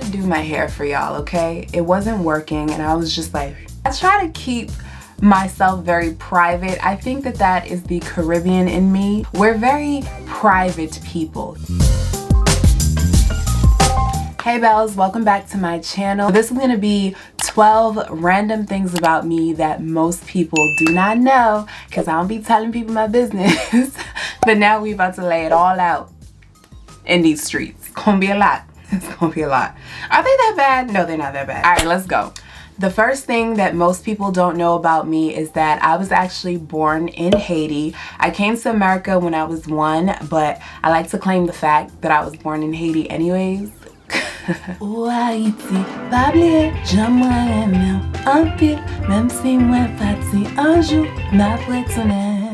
to do my hair for y'all, okay? It wasn't working and I was just like, I try to keep myself very private. I think that that is the Caribbean in me. We're very private people. Hey bells, welcome back to my channel. This is gonna be 12 random things about me that most people do not know, because I don't be telling people my business. But now we about to lay it all out in these streets. It's gonna be a lot. It's gonna be a lot. Are they that bad? No, they're not that bad. All right, let's go. The first thing that most people don't know about me is that I was actually born in Haiti. I came to America when I was 1, but I like to claim the fact that I was born in Haiti anyways.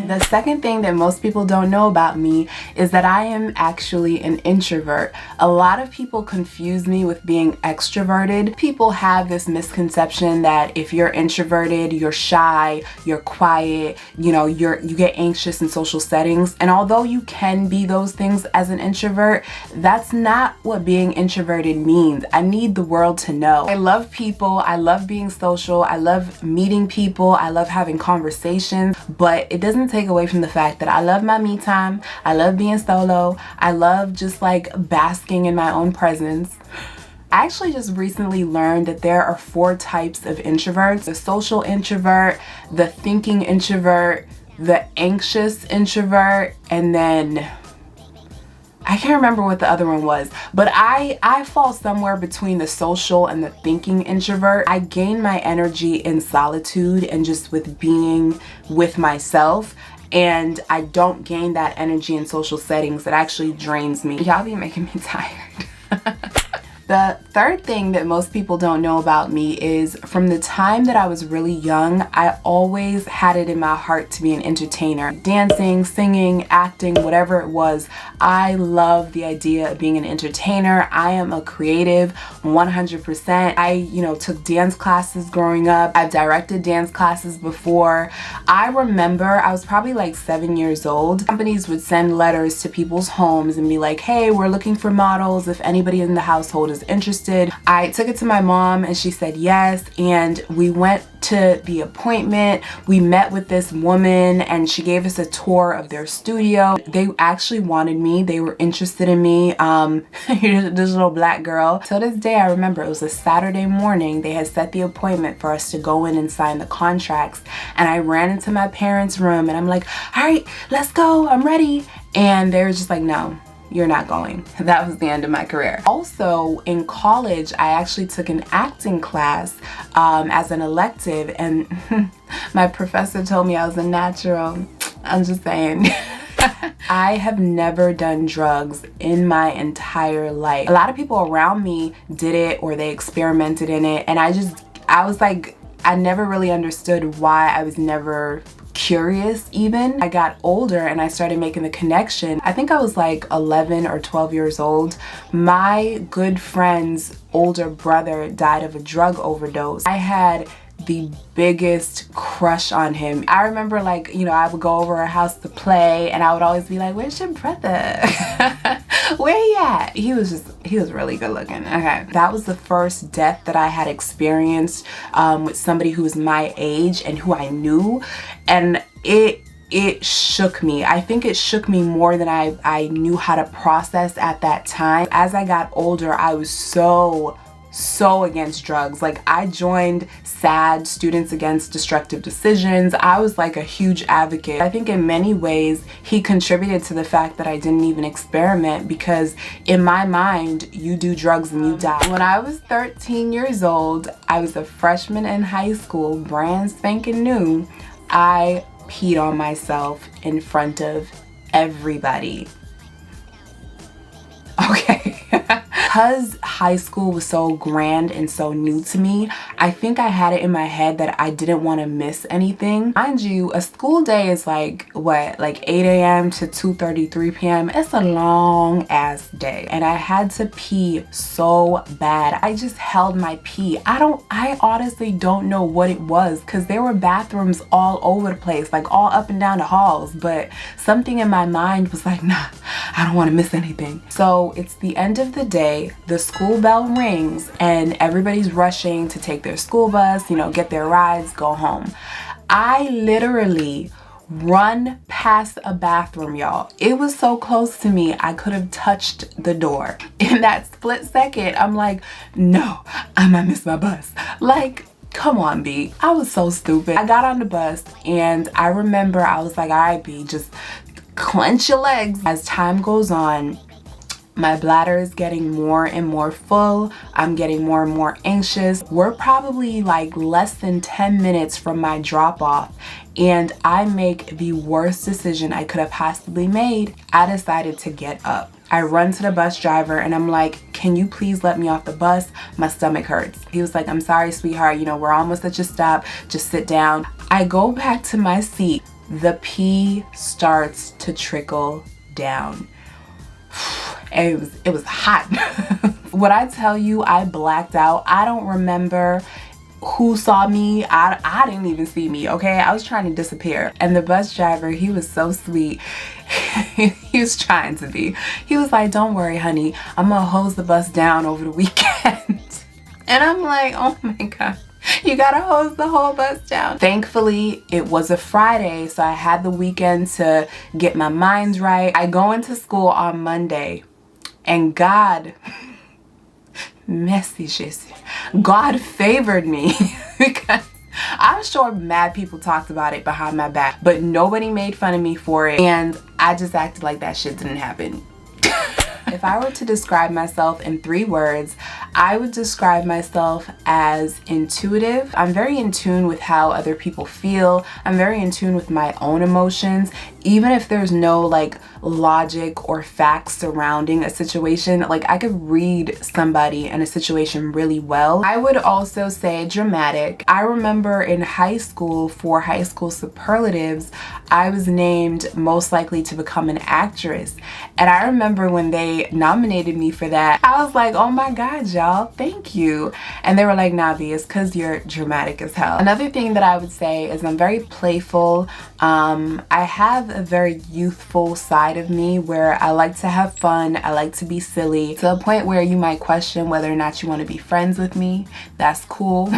The second thing that most people don't know about me is that I am actually an introvert. A lot of people confuse me with being extroverted. People have this misconception that if you're introverted, you're shy, you're quiet, you get anxious in social settings. And although you can be those things as an introvert, that's not what being introverted means. I need the world to know. I love people, I love being social, I love meeting people, I love having conversations, but it doesn't take away from the fact that I love my me time, I love being solo, I love just like basking in my own presence. I actually just recently learned that there are 4 types of introverts: the social introvert, the thinking introvert, the anxious introvert, and then I can't remember what the other one was, but I fall somewhere between the social and the thinking introvert. I gain my energy in solitude and just with being with myself, and I don't gain that energy in social settings. It actually drains me. Y'all be making me tired. The third thing that most people don't know about me is from the time that I was really young, I always had it in my heart to be an entertainer. Dancing, singing, acting, whatever it was, I love the idea of being an entertainer. I am a creative 100%. I, took dance classes growing up. I've directed dance classes before. I remember I was probably like 7 years old. Companies would send letters to people's homes and be like, hey, we're looking for models if anybody in the household is interested. I took it to my mom and she said yes, and we went to the appointment. We met with this woman and she gave us a tour of their studio. They actually wanted me. They were interested in me. This little black girl. Till this day I remember it was a Saturday morning. They had set the appointment for us to go in and sign the contracts, and I ran into my parents' room and I'm like, all right, let's go, I'm ready. And they were just like, no, you're not going. That was the end of my career. Also, in college, I actually took an acting class as an elective, and my professor told me I was a natural. I'm just saying. I have never done drugs in my entire life. A lot of people around me did it or they experimented in it, and I was like, I never really understood why I was never curious even. I got older and I started making the connection. I think I was like 11 or 12 years old. My good friend's older brother died of a drug overdose. I had the biggest crush on him. I remember I would go over our house to play and I would always be like, where's your brother? Where he at? He was really good looking. Okay. That was the first death that I had experienced with somebody who was my age and who I knew, and it shook me. I think it shook me more than I knew how to process at that time. As I got older, I was so against drugs. Like, I joined SAD, Students Against Destructive Decisions. I was like a huge advocate. I think in many ways he contributed to the fact that I didn't even experiment, because in my mind, you do drugs and you die. When I was 13 years old, I was a freshman in high school, brand spanking new. I peed on myself in front of everybody. Okay. Because high school was so grand and so new to me, I think I had it in my head that I didn't want to miss anything. Mind you, a school day is like 8 a.m. to 2:33 p.m. It's a long ass day, and I had to pee so bad. I just held my pee. I honestly don't know what it was, because there were bathrooms all over the place, like all up and down the halls, but something in my mind was like, nah, I don't want to miss anything. So it's the end of the day. say the school bell rings and everybody's rushing to take their school bus, you know, get their rides, go home. I literally run past a bathroom, y'all. It was so close to me, I could have touched the door. In that split second, I'm like, no, I might miss my bus. Like, come on, B. I was so stupid. I got on the bus and I remember I was like, all right, B, just clench your legs. As time goes on, my bladder is getting more and more full. I'm getting more and more anxious. We're probably like less than 10 minutes from my drop off, and I make the worst decision I could have possibly made. I decided to get up. I run to the bus driver and I'm like, can you please let me off the bus? My stomach hurts. He was like, I'm sorry, sweetheart. You know, we're almost at your stop. Just sit down. I go back to my seat. The pee starts to trickle down. And it was hot. When I tell you I blacked out, I don't remember who saw me. I didn't even see me, okay? I was trying to disappear. And the bus driver, he was so sweet. He was trying to be. He was like, don't worry, honey. I'm gonna hose the bus down over the weekend. And I'm like, oh my God. You gotta hose the whole bus down. Thankfully, it was a Friday, so I had the weekend to get my mind right. I go into school on Monday, and God, merci Jésus, God favored me because I'm sure mad people talked about it behind my back, but nobody made fun of me for it, and I just acted like that shit didn't happen. If I were to describe myself in 3 words, I would describe myself as intuitive. I'm very in tune with how other people feel. I'm very in tune with my own emotions. Even if there's no like logic or facts surrounding a situation, like I could read somebody and a situation really well. I would also say dramatic. I remember in high school, for high school superlatives, I was named most likely to become an actress. And I remember when they nominated me for that, I was like, oh my God, y'all, thank you. And they were like, nah, B, it's because you're dramatic as hell. Another thing that I would say is I'm very playful. I have a very youthful side of me where I like to have fun. I like to be silly, to a point where you might question whether or not you want to be friends with me. That's cool.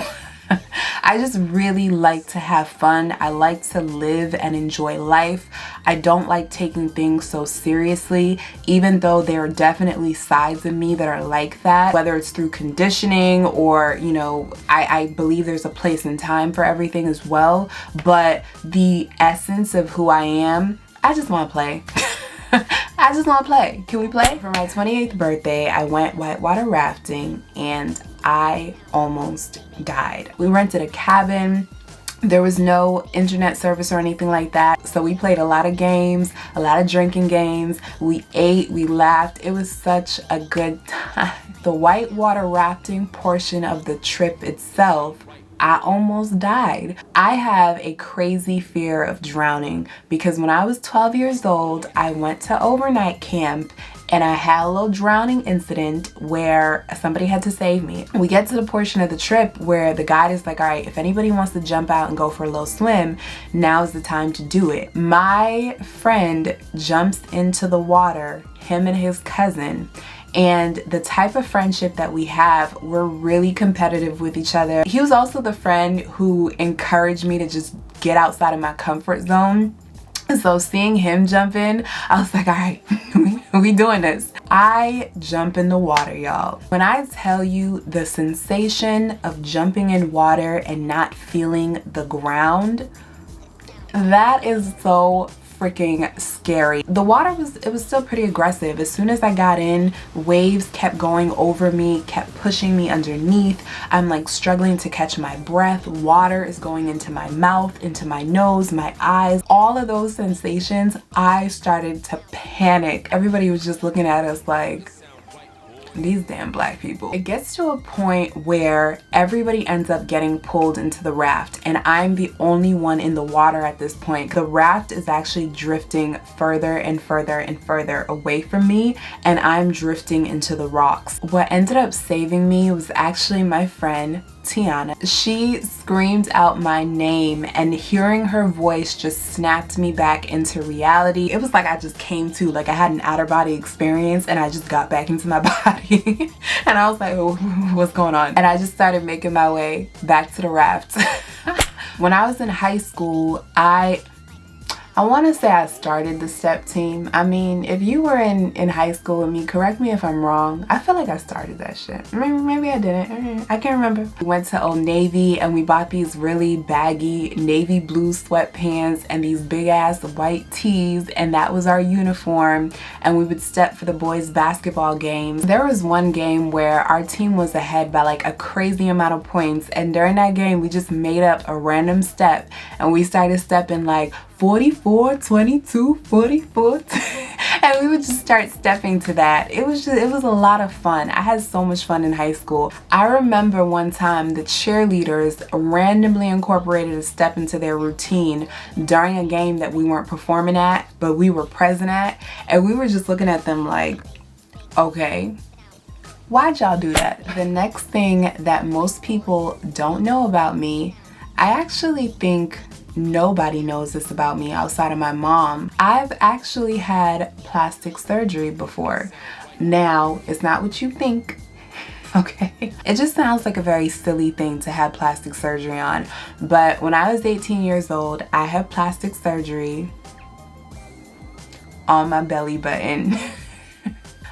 I just really like to have fun. I like to live and enjoy life. I don't like taking things so seriously, even though there are definitely sides of me that are like that, whether it's through conditioning or, you know, I believe there's a place and time for everything as well. But the essence of who I am, I just want to play. I just want to play. Can we play? For my 28th birthday, I went whitewater rafting and I almost died. We rented a cabin. There was no internet service or anything like that. So we played a lot of games, a lot of drinking games. We ate, we laughed. It was such a good time. The whitewater rafting portion of the trip itself, I almost died. I have a crazy fear of drowning because when I was 12 years old, I went to overnight camp and I had a little drowning incident where somebody had to save me. We get to the portion of the trip where the guide is like, all right, if anybody wants to jump out and go for a little swim, now's the time to do it. My friend jumps into the water, him and his cousin, and the type of friendship that we have, we're really competitive with each other. He was also the friend who encouraged me to just get outside of my comfort zone. So seeing him jump in, I was like, all right, we doing this. I jump in the water, y'all. When I tell you the sensation of jumping in water and not feeling the ground, that is so freaking scary. The water was still pretty aggressive. As soon as I got in, waves kept going over me, kept pushing me underneath. I'm like struggling to catch my breath. Water is going into my mouth, into my nose, my eyes. All of those sensations, I started to panic. Everybody was just looking at us like, these damn black people. It gets to a point where everybody ends up getting pulled into the raft and I'm the only one in the water at this point. The raft is actually drifting further and further and further away from me and I'm drifting into the rocks. What ended up saving me was actually my friend Tiana. She screamed out my name, and hearing her voice just snapped me back into reality. It was like I just came to, like I had an outer body experience and I just got back into my body. And I was like, oh, what's going on? And I just started making my way back to the raft. When I was in high school, I want to say I started the step team. I mean, if you were in high school with me, correct me if I'm wrong. I feel like I started that shit. Maybe I didn't. I can't remember. We went to Old Navy and we bought these really baggy navy blue sweatpants and these big ass white tees, and that was our uniform. And we would step for the boys' basketball games. There was one game where our team was ahead by like a crazy amount of points, and during that game we just made up a random step and we started stepping like 44, 22, 44, and we would just start stepping to that. It was a lot of fun. I had so much fun in high school. I remember one time the cheerleaders randomly incorporated a step into their routine during a game that we weren't performing at, but we were present at, and we were just looking at them like, okay, why'd y'all do that? The next thing that most people don't know about me, I actually think nobody knows this about me outside of my mom. I've actually had plastic surgery before. Now, it's not what you think, okay? It just sounds like a very silly thing to have plastic surgery on, but when I was 18 years old, I had plastic surgery on my belly button.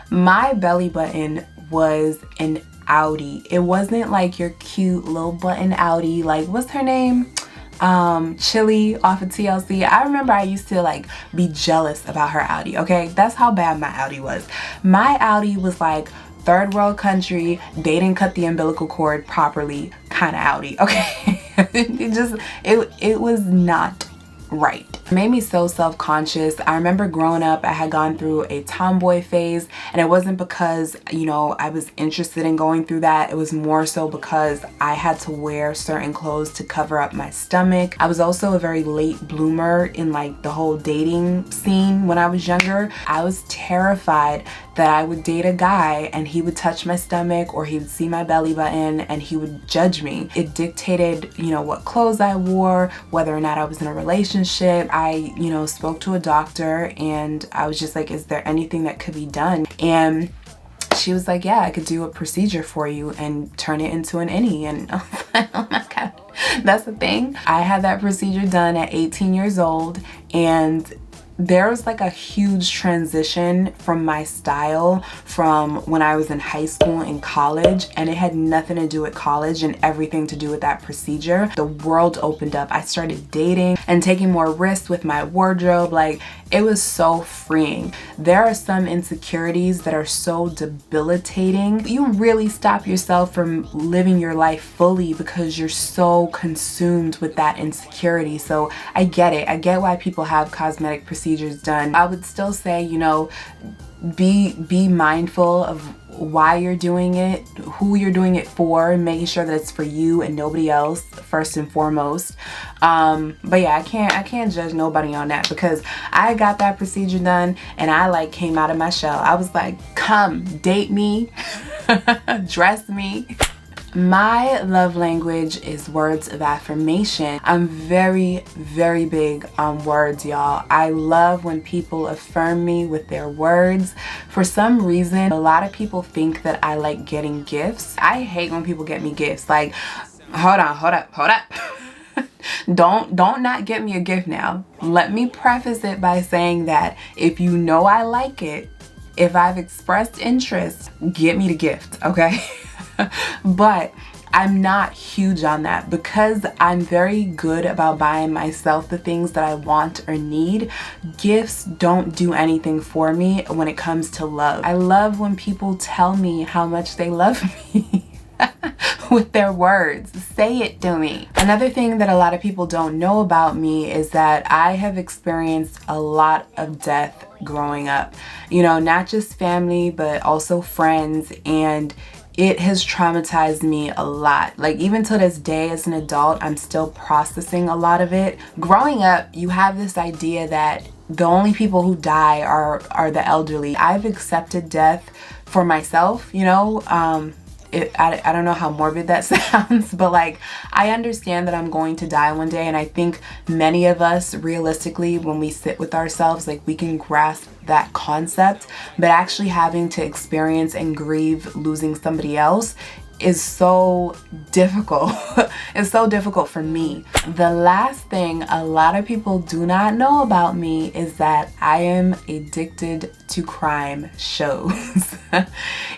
My belly button was an Audi. It wasn't like your cute little button Audi, like what's her name? Chili off of TLC. I remember I used to like be jealous about her Audi, okay? That's how bad my Audi was. My Audi was like third world country, they didn't cut the umbilical cord properly kind of Audi, okay? it was not right. It made me so self-conscious. I remember growing up, I had gone through a tomboy phase, and it wasn't because, you know, I was interested in going through that. It was more so because I had to wear certain clothes to cover up my stomach. I was also a very late bloomer in like the whole dating scene when I was younger. I was terrified that I would date a guy and he would touch my stomach or he would see my belly button and he would judge me. It dictated, you know, what clothes I wore, whether or not I was in a relationship. I, you know, spoke to a doctor and I was just like, is there anything that could be done? And she was like, yeah, I could do a procedure for you and turn it into an innie. And I was like, oh my God, that's the thing. I had that procedure done at 18 years old, and there was like a huge transition from my style from when I was in high school and college, and it had nothing to do with college and everything to do with that procedure. The world opened up. I started dating and taking more risks with my wardrobe. Like, it was so freeing. There are some insecurities that are so debilitating. You really stop yourself from living your life fully because you're so consumed with that insecurity. So I get it. I get why people have cosmetic procedures done. I would still say, you know, be mindful of why you're doing it, who you're doing it for, and making sure that it's for you and nobody else first and foremost. But yeah, I can't judge nobody on that because I got that procedure done and I like came out of my shell. I was like, come date me, dress me. My love language is words of affirmation. I'm very, very big on words, y'all. I love when people affirm me with their words. For some reason, a lot of people think that I like getting gifts. I hate when people get me gifts. Like, hold up. Don't not get me a gift now. Let me preface it by saying that if you know I like it, if I've expressed interest, get me the gift, okay? But I'm not huge on that because I'm very good about buying myself the things that I want or need. Gifts don't do anything for me when it comes to love. I love when people tell me how much they love me. With their words. Say it to me. Another thing that a lot of people don't know about me is that I have experienced a lot of death growing up. You know, not just family, but also friends, and it has traumatized me a lot. Like, even to this day as an adult, I'm still processing a lot of it. Growing up, you have this idea that the only people who die are the elderly. I've accepted death for myself, you know, I don't know how morbid that sounds, but like, I understand that I'm going to die one day, and I think many of us realistically, when we sit with ourselves, like, we can grasp that concept, but actually having to experience and grieve losing somebody else is so difficult. It's so difficult for me. The last thing a lot of people do not know about me is that I am addicted to crime shows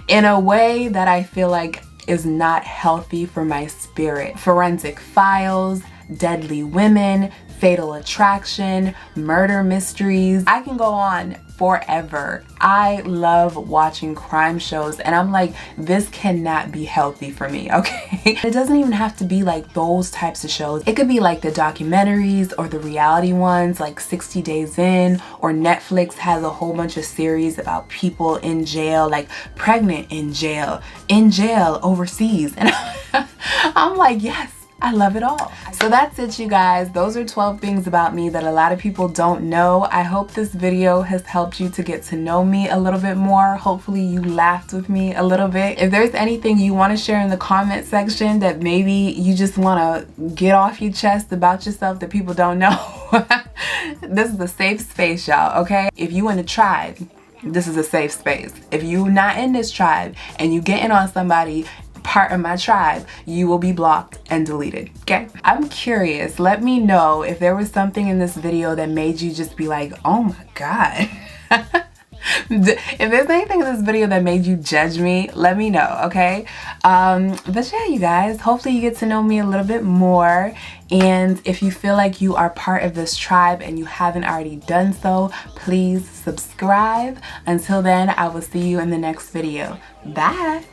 in a way that I feel like is not healthy for my spirit. Forensic Files, Deadly Women, Fatal Attraction, murder mysteries. I can go on forever. I love watching crime shows, and I'm like, this cannot be healthy for me, okay? It doesn't even have to be like those types of shows. It could be like the documentaries or the reality ones like 60 Days In, or Netflix has a whole bunch of series about people in jail, like pregnant in jail overseas. And I'm like, yes, I love it all. So that's it, you guys. Those are 12 things about me that a lot of people don't know. I hope this video has helped you to get to know me a little bit more. Hopefully you laughed with me a little bit. If there's anything you want to share in the comment section that maybe you just want to get off your chest about yourself that people don't know, this is a safe space, y'all, okay? If you in a tribe, this is a safe space. If you not in this tribe and you getting on somebody part of my tribe, you will be blocked and deleted, okay? I'm curious, let me know if there was something in this video that made you just be like, oh my god. If there's anything in this video that made you judge me, let me know, okay? But yeah, you guys, hopefully you get to know me a little bit more. And if you feel like you are part of this tribe and you haven't already done so, please subscribe. Until then, I will see you in the next video. Bye.